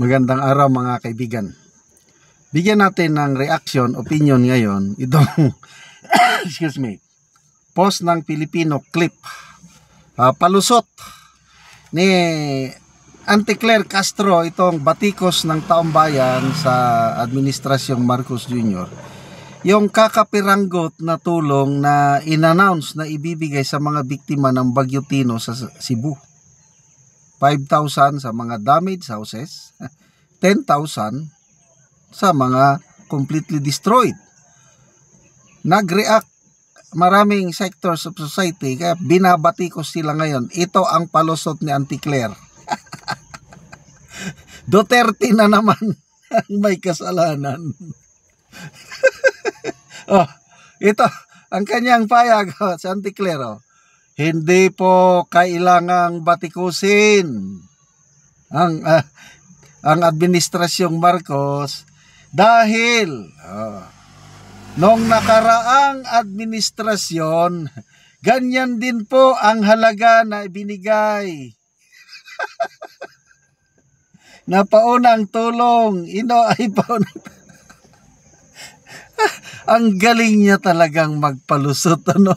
Magandang araw mga kaibigan. Bigyan natin ng reaction, opinion ngayon itong excuse me, post ng Filipino clip. Palusot ni Auntie Claire Castro, itong batikos ng taumbayan sa Administrasyong Marcos Jr. Yung kakapiranggot na tulong na in-announce na ibibigay sa mga biktima ng Bagyo Tino sa Cebu. 5,000 sa mga damaged houses, 10,000 sa mga completely destroyed. Nag-react maraming sectors of society, kaya binabatikos sila ngayon. Ito ang palusot ni Auntie Claire. Duterte na naman ang may kasalanan. Ito ang kanyang payag sa Auntie Claire. Hindi po kailangang batikusin ang Administrasyong Marcos dahil noong nakaraang administrasyon, ganyan din po ang halaga na ibinigay. Na paunang tulong, ay paunang ang galing niya talagang magpalusot, ano?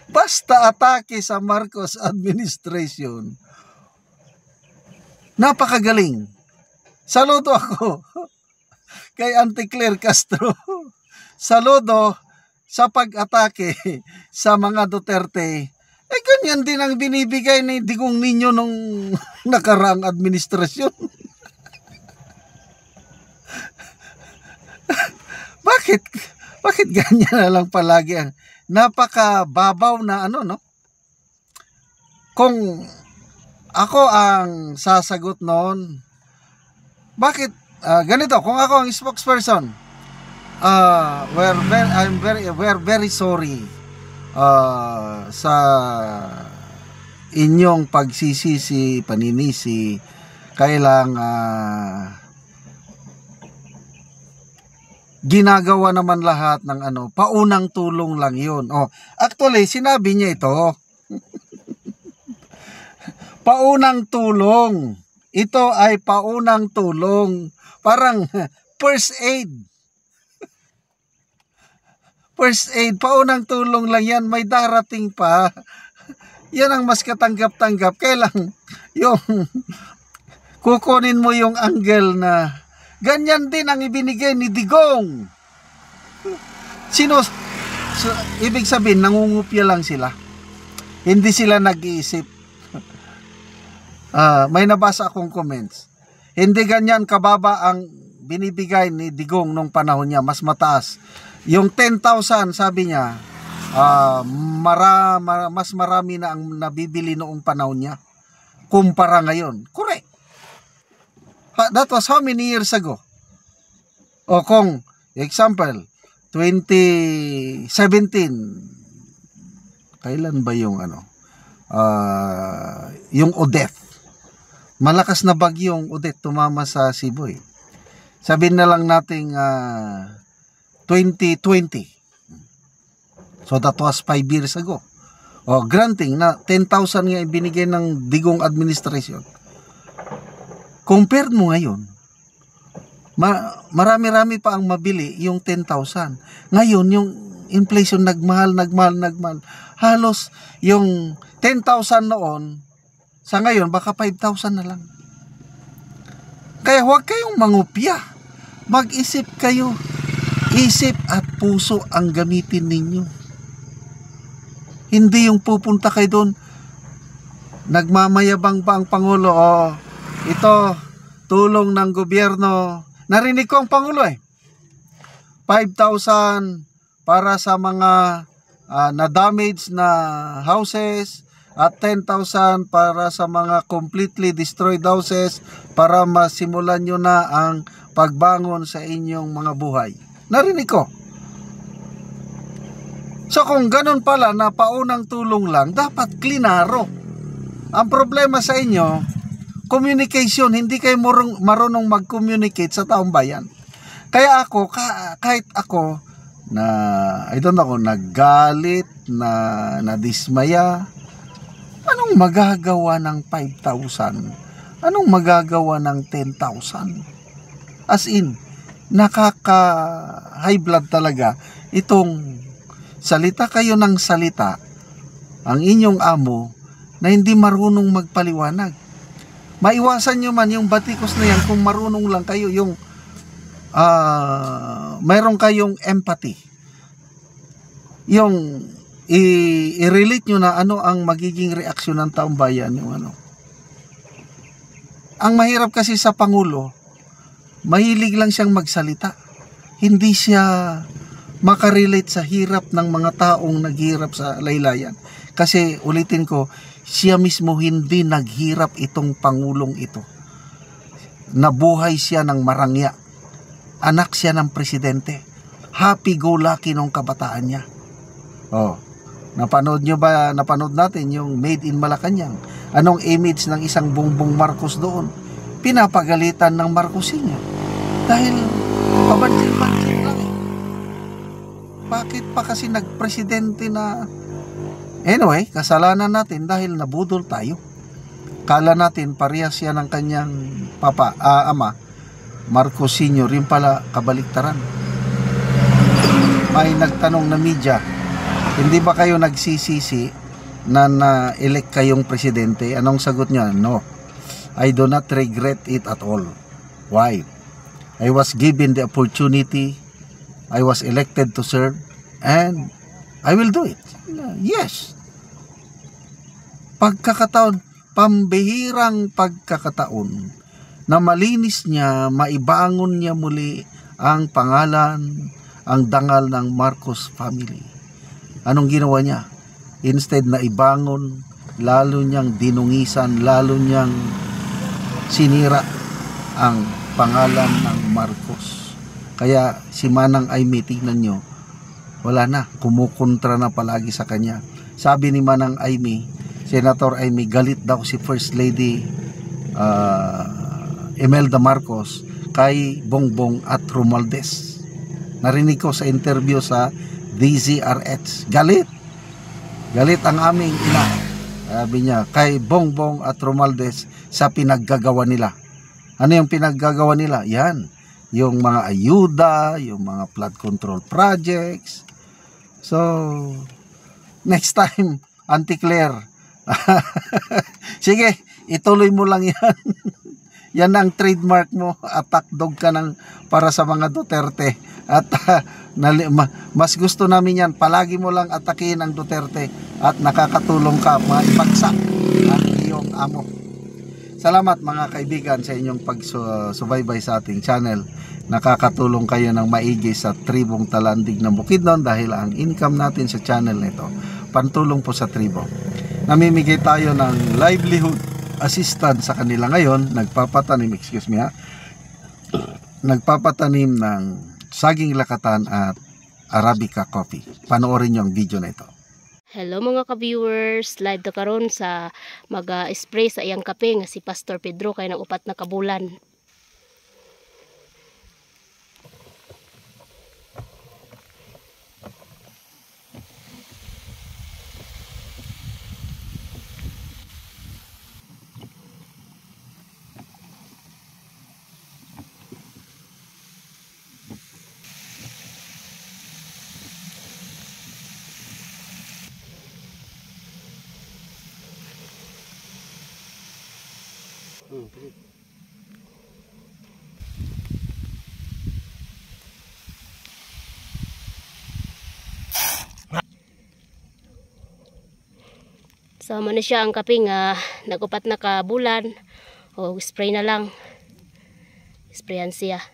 Basta atake sa Marcos administration. Napakagaling. Saludo ako kay Auntie Claire Castro. Saludo sa pag-atake sa mga Duterte. Ganyan din ang binibigay ni Digong ninyo nung nakaraang administrasyon. Bakit ganyan na lang palagi ang napakababaw na no? Kung ako ang sasagot noon, bakit ganito, kung ako ang spokesperson, we're very sorry sa inyong pagsisisi, paninisi, kailang ginagawa naman lahat ng paunang tulong lang yun. Actually, sinabi niya ito. Paunang tulong. Ito ay paunang tulong. Parang first aid. First aid, paunang tulong lang yan. May darating pa. Yan ang mas katanggap-tanggap. Kailang yung kukunin mo yung angle na ganyan din ang ibinigay ni Digong. Ibig sabihin, nangungupya lang sila. Hindi sila nag-iisip. May nabasa akong comments. Hindi ganyan kababa ang binibigay ni Digong nung panahon niya. Mas mataas. Yung 10,000, sabi niya, mas marami na ang nabibili noong panahon niya kumpara ngayon. Correct. That was how many years ago? Kung, example, 2017, kailan ba yung yung Odette? Malakas na bagyong Odette tumama sa Cebu. Sabihin na lang nating 2020. So that was 5 years ago. Granting na 10,000 nga ibinigay ng Digong administration. Compare mo ngayon, marami-rami pa ang mabili yung 10,000. Ngayon, yung inflation nagmahal. Halos yung 10,000 noon, sa ngayon, baka 5,000 na lang. Kaya huwag kayong mangupya. Mag-isip kayo. Isip at puso ang gamitin ninyo. Hindi yung pupunta kayo doon, nagmamayabang pa ang Pangulo, ito, tulong ng gobyerno. Narinig ko ang Pangulo 5,000 para sa mga na-damage na houses at 10,000 para sa mga completely destroyed houses para masimulan nyo na ang pagbangon sa inyong mga buhay. Narinig ko. So kung ganun pala na paunang tulong lang, dapat klinaro. Ang problema sa inyo, communication, hindi kayo marunong mag-communicate sa taong bayan. Kaya ako, kahit ako, I don't know, naggalit, nadismaya, anong magagawa ng 5,000 Anong magagawa ng 10,000? As in, nakaka-high blood talaga itong salita kayo ng salita ang inyong amo na hindi marunong magpaliwanag. Maiwasan nyo man yung batikos na yan kung marunong lang kayo yung mayroon kayong empathy. Yung i-relate nyo na ano ang magiging reaksyon ng taong bayan. Yung ano. Ang mahirap kasi sa Pangulo, mahilig lang siyang magsalita. Hindi siya makarelate sa hirap ng mga taong naghirap sa laylayan. Kasi ulitin ko, siya mismo hindi naghirap itong Pangulong ito. Nabuhay siya ng marangya. Anak siya ng presidente. Happy-go-lucky nung kabataan niya. Oh, napanood natin yung Made in Malacanang? Anong image ng isang Bongbong Marcos doon? Pinapagalitan ng Marcosinho. Dahil pabansin-bansin lang eh. Bakit pa kasi nagpresidente na... Anyway, kasalanan natin dahil nabudol tayo. Kala natin parehas siya ng kanyang ama, Marcosinho, rin pala kabaliktaran. May nagtanong na media, hindi ba kayo nagsisisi na na-elect kayong presidente? Anong sagot niya? No. I do not regret it at all. Why? I was given the opportunity. I was elected to serve and I will do it. Yes. Pagkakataon, pambihirang pagkakataon na malinis niya, maibangon niya muli ang pangalan, ang dangal ng Marcos family. Anong ginawa niya? Instead na ibangon, lalo niyang dinungisan, lalo niyang sinira ang pangalan ng Marcos. Kaya si Manang Aimee, tignan nyo, wala na, kumukontra na palagi sa kanya. Sabi ni Manang Aimee, Senator Aimee, galit daw si First Lady Imelda Marcos kay Bongbong at Romualdez. Narinig ko sa interview sa DZRH. Galit ang aming ina, sabi niya, kay Bongbong at Romualdez sa pinaggagawa nila. Ano yung pinaggagawa nila? Yan, yung mga ayuda, yung mga flood control projects. So next time, Auntie Claire, sige, ituloy mo lang yan. Yan ang trademark mo, attack dog ka ng para sa mga Duterte. At mas gusto namin yan, palagi mo lang atakin ang Duterte at nakakatulong ka maibagsak ang iyong amo. Salamat mga kaibigan sa inyong pagsubaybay sa ating channel. Nakakatulong kayo ng maigi sa tribong Talandig ng Bukidnon dahil ang income natin sa channel nito, pantulong po sa tribo. Namimigay tayo ng livelihood assistance sa kanila ngayon, nagpapatanim ng saging lakatan at Arabica coffee. Panoorin niyo ang video na ito. Hello mga ka-viewers, live ta karon sa mag-spray sa iyang kape nga si Pastor Pedro kay nang upat na kabulan. So man siya ang kape nga nagupat na ka bulan o spray na lang. Sprayan siya.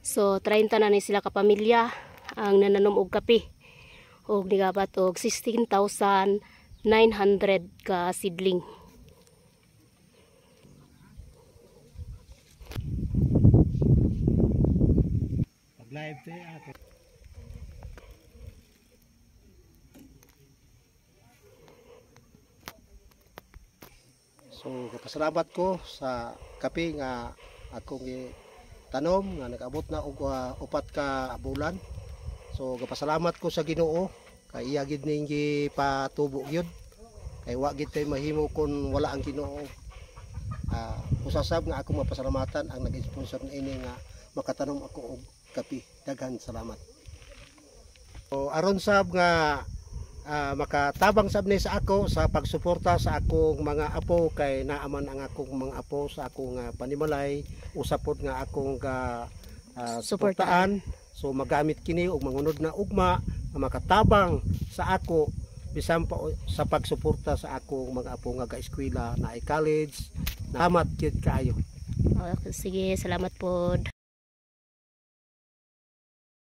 So 30 na ni sila ka pamilya ang nananom og kape. Og nigabat og 16,900 ka seedling. Live tayo ako. So kapasalamat ko sa kape nga akong tanom nga nag-abot na og upat ka bulan. So kapasalamat ko sa Ginoo kay iya gid ning gipatubo gyud. Kay wa gid tay mahimo kun wala ang Ginoo. usasab nga ako mapasalamatan ang nag-sponsor na ini nga makatanom ako og kape. Daghan salamat. So, aron sab nga makatabang sab ni sa ako sa pagsuporta sa akong mga apo kay naaman ang akong mga apo sa akong panimalay usapod nga akong suportaan. So magamit kini og mangunod na ugma nga makatabang sa ako bisan pa sa pagsuporta sa akong mga apo nga ga-eskwela na college. Salamat gyud kaayo. Sige, salamat po.